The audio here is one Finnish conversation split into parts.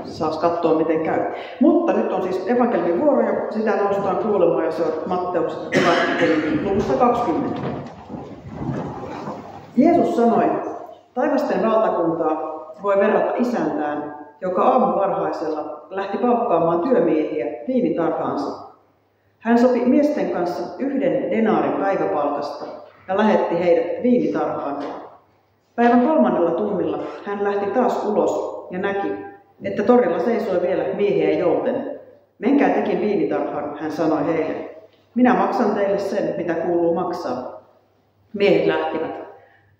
Saas katsoa miten käy. Mutta nyt on siis evankeliumin vuoro ja sitä noustaan kuulemaan ja se on Matteuksen evankeliumin luvusta 20. Jeesus sanoi, taivasten valtakuntaa voi verrata isäntään, joka aamuvarhaisella lähti palkkaamaan työmiehiä viinitarhaansa. Hän sopi miesten kanssa 1 denaarin päiväpalkasta ja lähetti heidät viinitarhaan. Päivän 3. tunnilla hän lähti taas ulos ja näki, että torilla seisoi vielä miehiä jouten. Menkää tekin viinitarhaan, hän sanoi heille. Minä maksan teille sen, mitä kuuluu maksaa. Miehet lähtivät.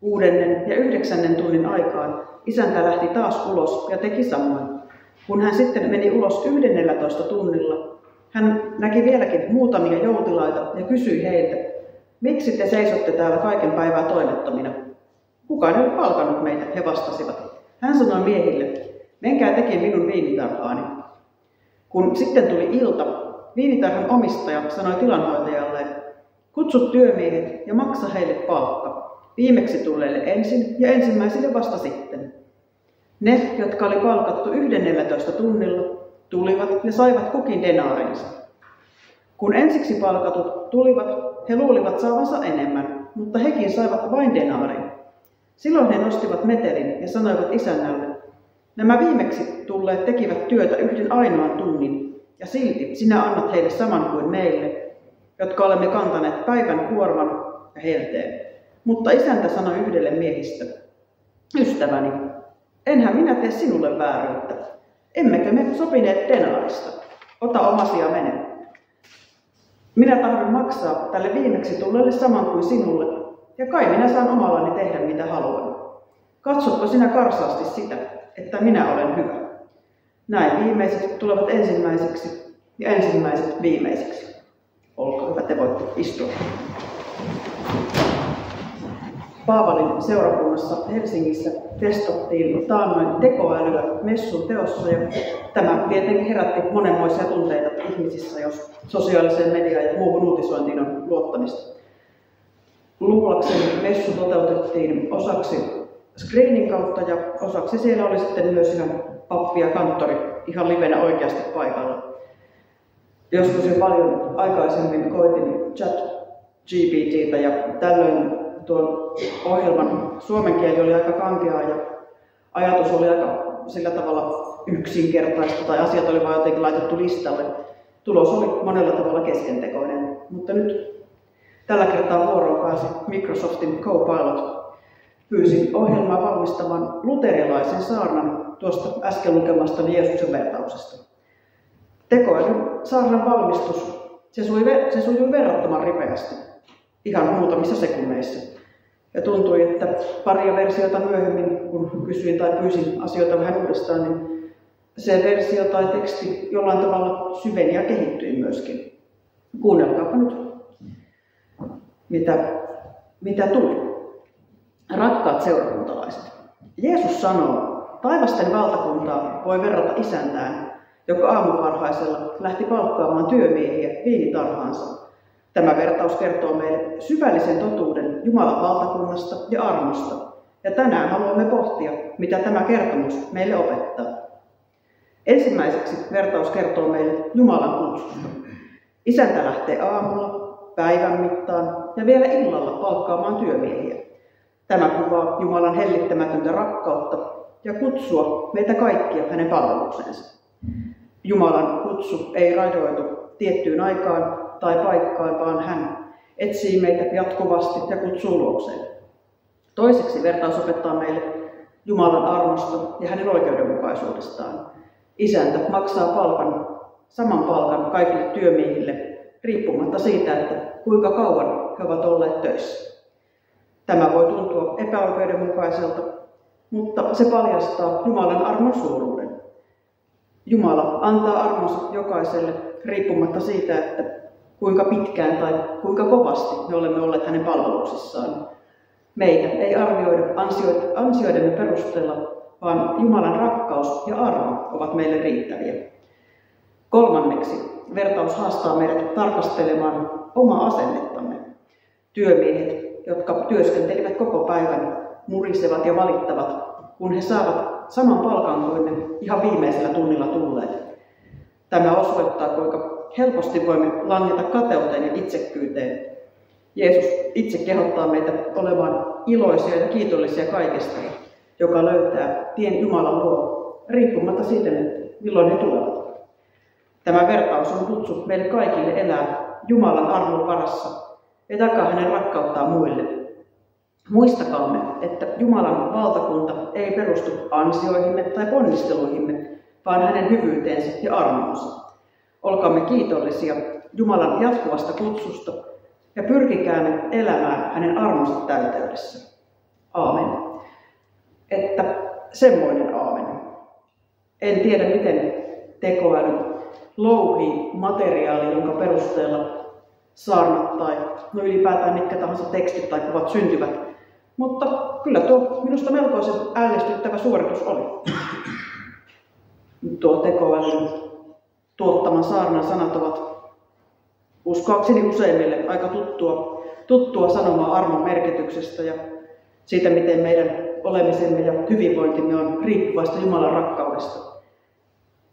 6. ja 9. tunnin aikaan isäntä lähti taas ulos ja teki samoin. Kun hän sitten meni ulos 11. tunnilla, hän näki vieläkin muutamia joutilaita ja kysyi heiltä, miksi te seisotte täällä kaiken päivää toimettomina? Kukaan ei ole palkannut meitä, he vastasivat. Hän sanoi miehille, menkää tekin minun viinitarhaani. Kun sitten tuli ilta, viinitarhan omistaja sanoi tilanhoitajalleen, kutsu työmiehet ja maksa heille palkka. Viimeksi tulleille ensin ja ensimmäisille vasta sitten. Ne, jotka oli palkattu 11 tunnilla, tulivat ja saivat kukin denaarinsa. Kun ensiksi palkatut tulivat, he luulivat saavansa enemmän, mutta hekin saivat vain denaarin. Silloin he nostivat metelin ja sanoivat isännälle, nämä viimeksi tulleet tekivät työtä 1 ainoan tunnin, ja silti sinä annat heille saman kuin meille, jotka olemme kantaneet päivän kuorman ja helteen. Mutta isäntä sanoi yhdelle miehistä, ystäväni, enhän minä tee sinulle vääryyttä. Emmekö me sopineet denaarista? Ota omasi ja mene. Minä tahdon maksaa tälle viimeksi tulleelle saman kuin sinulle, ja kai minä saan omallani tehdä mitä haluan. Katsotko sinä karsaasti sitä, että minä olen hyvä? Näin viimeiset tulevat ensimmäiseksi ja ensimmäiset viimeiseksi. Olkaa hyvä, te voitte istua. Paavalin seurakunnassa Helsingissä testattiin taannoin tekoälyä messun teossa ja tämä tietenkin herätti monenmoisia tunteita ihmisissä, jos sosiaaliseen mediaan ja muuhun uutisointiin on luottamista. Luulakseni messu toteutettiin osaksi screenin kautta ja osaksi siellä oli sitten myös ihan pappi ja kanttori ihan livenä oikeasti paikalla. Joskus jo paljon aikaisemmin koitin ChatGPT:tä ja tällöin tuon ohjelman suomen kieli oli aika kankeaa ja ajatus oli aika sillä tavalla yksinkertaista tai asiat oli vain jotenkin laitettu listalle. Tulos oli monella tavalla keskentekoinen, mutta nyt tällä kertaa vuoroon pääsi Microsoftin Copilot. Pyysin ohjelmaa valmistamaan luterilaisen saarnan tuosta äsken lukemastani Jeesuksen vertauksesta. Tekoälyn saarnan valmistus, se sujui verrattoman ripeästi, ihan muutamissa sekunneissa. Ja tuntui, että paria versiota myöhemmin, kun kysyin tai pyysin asioita vähän uudestaan, niin se versio tai teksti jollain tavalla syveni ja kehittyi myöskin. Kuunnelkaapa nyt, mitä tuli. Rakkaat seurakuntalaiset, Jeesus sanoo, taivasten valtakuntaa voi verrata isäntään, joka aamuvarhaisella lähti palkkaamaan työmiehiä viinitarhaansa. Tämä vertaus kertoo meille syvällisen totuuden Jumalan valtakunnasta ja armosta. Ja tänään haluamme pohtia, mitä tämä kertomus meille opettaa. Ensimmäiseksi vertaus kertoo meille Jumalan kutsusta. Isäntä lähtee aamulla, päivän mittaan ja vielä illalla palkkaamaan työmiehiä. Tämä kuvaa Jumalan hellittämätöntä rakkautta ja kutsua meitä kaikkia hänen palvelukseensa. Jumalan kutsu ei rajoitu tiettyyn aikaan tai paikkaan, vaan hän etsii meitä jatkuvasti ja kutsuu luokseen. Toiseksi vertaus opettaa meille Jumalan armosta ja hänen oikeudenmukaisuudestaan. Isäntä maksaa saman palkan kaikille työmiehille, riippumatta siitä, että kuinka kauan he ovat olleet töissä. Tämä voi tuntua epäoikeudenmukaiselta, mutta se paljastaa Jumalan armon suuruuden. Jumala antaa armonsa jokaiselle riippumatta siitä, että kuinka pitkään tai kuinka kovasti me olemme olleet hänen palveluksissaan. Meitä ei arvioida ansioidemme perusteella, vaan Jumalan rakkaus ja armo ovat meille riittäviä. Kolmanneksi vertaus haastaa meidät tarkastelemaan omaa asennettamme. Työmiehet, jotka työskentelivät koko päivän, murisevat ja valittavat, kun he saavat saman palkan kuin ne ihan viimeisellä tunnilla tulleet. Tämä osoittaa, kuinka helposti voimme langeta kateuteen ja itsekkyyteen. Jeesus itse kehottaa meitä olemaan iloisia ja kiitollisia kaikesta, joka löytää tien Jumalan luo, riippumatta siitä, milloin he tulevat. Tämä vertaus on kutsu meille kaikille elää Jumalan armon varassa ja jakaa hänen rakkauttaan muille. Muistakaamme, että Jumalan valtakunta ei perustu ansioihimme tai ponnisteluihimme, vaan hänen hyvyyteensä ja armoonsa. Olkaamme kiitollisia Jumalan jatkuvasta kutsusta ja pyrkikäämme elämään hänen armonsa täyteydessä. Aamen. Että semmoinen aamen. En tiedä, miten tekoäly louhii materiaali, jonka perusteella saarnat tai ylipäätään mitkä tahansa tekstit tai kuvat syntyvät. Mutta kyllä tuo minusta melkoisen ällistyttävä suoritus oli. Tuo tekoälyn tuottaman saarnan sanat ovat uskoakseni useimmille aika tuttua sanomaa armon merkityksestä ja siitä, miten meidän olemisemme ja hyvinvointimme on riippuvaista Jumalan rakkaudesta.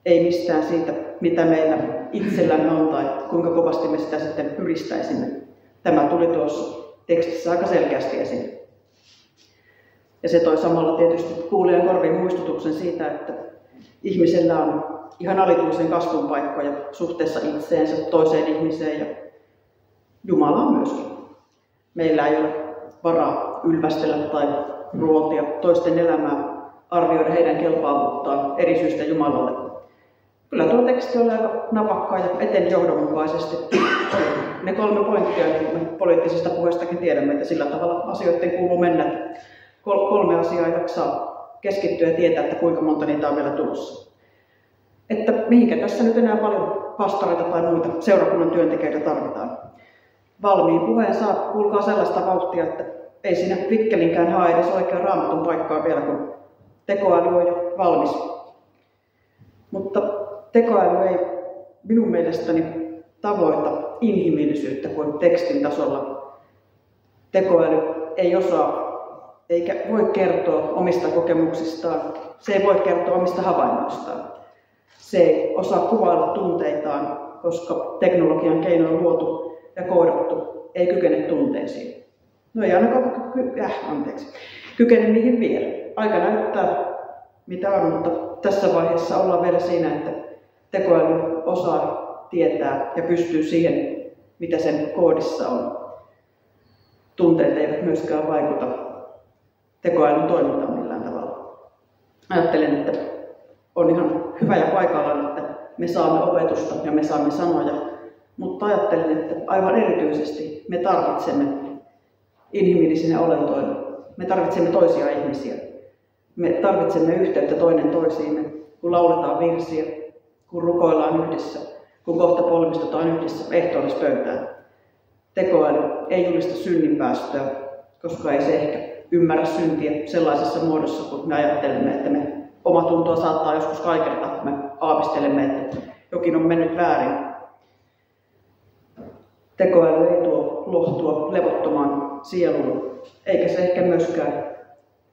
Ei mistään siitä, mitä meillä itsellämme on tai kuinka kovasti me sitä sitten pyristäisimme. Tämä tuli tuossa tekstissä aika selkeästi esiin. Ja se toi samalla tietysti kuulijan korviin muistutuksen siitä, että ihmisellä on ihan alituisen kasvun paikkoja suhteessa itseensä, toiseen ihmiseen ja Jumalaan myöskin. Meillä ei ole varaa ylvästellä tai ruotia toisten elämää, arvioida heidän kelpaavuuttaan eri syystä Jumalalle. Kyllä tuo teksti oli aika napakkaa ja eteni johdonmukaisesti. Ne 3 pointtia, niin me poliittisista puheistakin tiedämme, että sillä tavalla asioiden kuuluu mennä. 3 asiaa jaksaa keskittyä ja tietää, että kuinka monta niitä on vielä tulossa. Että mihinkä tässä nyt enää paljon pastoreita tai muita seurakunnan työntekijöitä tarvitaan. Valmiin puheen saa kuulkaa sellaista vauhtia, että ei siinä vikkelinkään hae edes oikean Raamatun paikkaa vielä, kun tekoäly on jo valmis. Mutta tekoäly ei minun mielestäni tavoita inhimillisyyttä kuin tekstin tasolla. Tekoäly ei osaa eikä voi kertoa omista kokemuksistaan. Se ei voi kertoa omista havainnoistaan. Se ei osaa kuvailla tunteitaan, koska teknologian keinoin luotu ja koodattu ei kykene tunteisiin. No ei ainakaan kykene niihin vielä. Aika näyttää, mitä on, mutta tässä vaiheessa ollaan vielä siinä, että tekoäly osaa tietää ja pystyy siihen, mitä sen koodissa on. Tunteet eivät myöskään vaikuta tekoälyn toimintaan millään tavalla. Ajattelen, että on ihan hyvä ja paikallaan, että me saamme opetusta ja me saamme sanoja, mutta ajattelen, että aivan erityisesti me tarvitsemme inhimillisinä olentoina. Me tarvitsemme toisia ihmisiä. Me tarvitsemme yhteyttä toinen toisiimme, kun lauletaan virsiä, kun rukoillaan yhdessä, kun kohta polvistutaan yhdessä ehtoollispöytään. Tekoäly ei julista synninpäästöä, koska ei se ehkä ymmärrä syntiä sellaisessa muodossa, kun me ajattelemme, että me omatuntoa saattaa joskus kaikerta, me aavistelemme, että jokin on mennyt väärin. Tekoäly ei tuo lohtua levottomaan sieluun, eikä se ehkä myöskään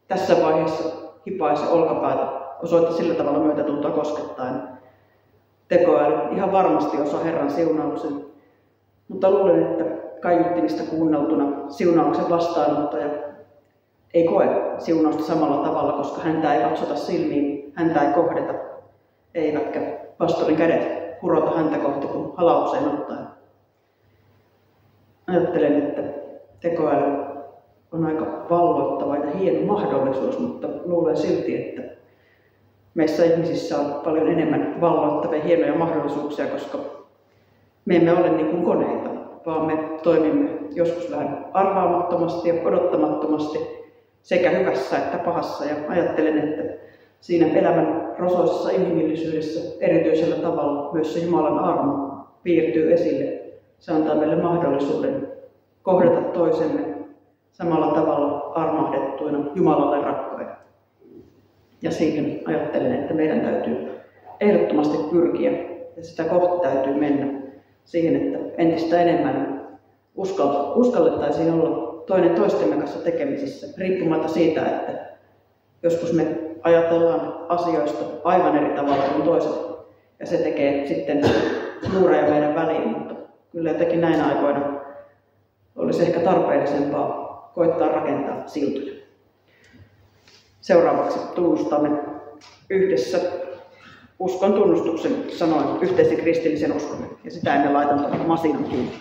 tässä vaiheessa hipaise olkapäätä, osoita sillä tavalla myötätuntoa koskettaen. Tekoäly ihan varmasti osaa Herran siunauksen, mutta luulen, että kaiuttimista kuunneltuna siunauksen vastaanottaja ei koe siunausta samalla tavalla, koska häntä ei katsota silmiin, häntä ei kohdeta, eivätkä pastorin kädet kurota häntä kohti kuin halaukseen ottaen. Ajattelen, että tekoäly on aika valloittava ja hieno mahdollisuus, mutta luulen silti, että meissä ihmisissä on paljon enemmän valloittavia hienoja mahdollisuuksia, koska me emme ole niin kuin koneita, vaan me toimimme joskus vähän arvaamattomasti ja odottamattomasti sekä hyvässä että pahassa. Ja ajattelen, että siinä elämän rosoisessa inhimillisyydessä erityisellä tavalla myös se Jumalan armo piirtyy esille. Se antaa meille mahdollisuuden kohdata toisemme samalla tavalla armahdettuina Jumalalle rakkaina. Ja siihen ajattelen, että meidän täytyy ehdottomasti pyrkiä ja sitä kohti täytyy mennä siihen, että entistä enemmän uskallettaisiin olla toinen toistemme kanssa tekemisissä, riippumatta siitä, että joskus me ajatellaan asioista aivan eri tavalla kuin toiset. Ja se tekee sitten muureja meidän väliin, mutta kyllä jotenkin näinä aikoina olisi ehkä tarpeellisempaa koittaa rakentaa siltoja. Seuraavaksi tunnustamme yhdessä uskon tunnustuksen sanoen yhteisen kristillisen uskomme, ja sitä emme laita masinan kiinni.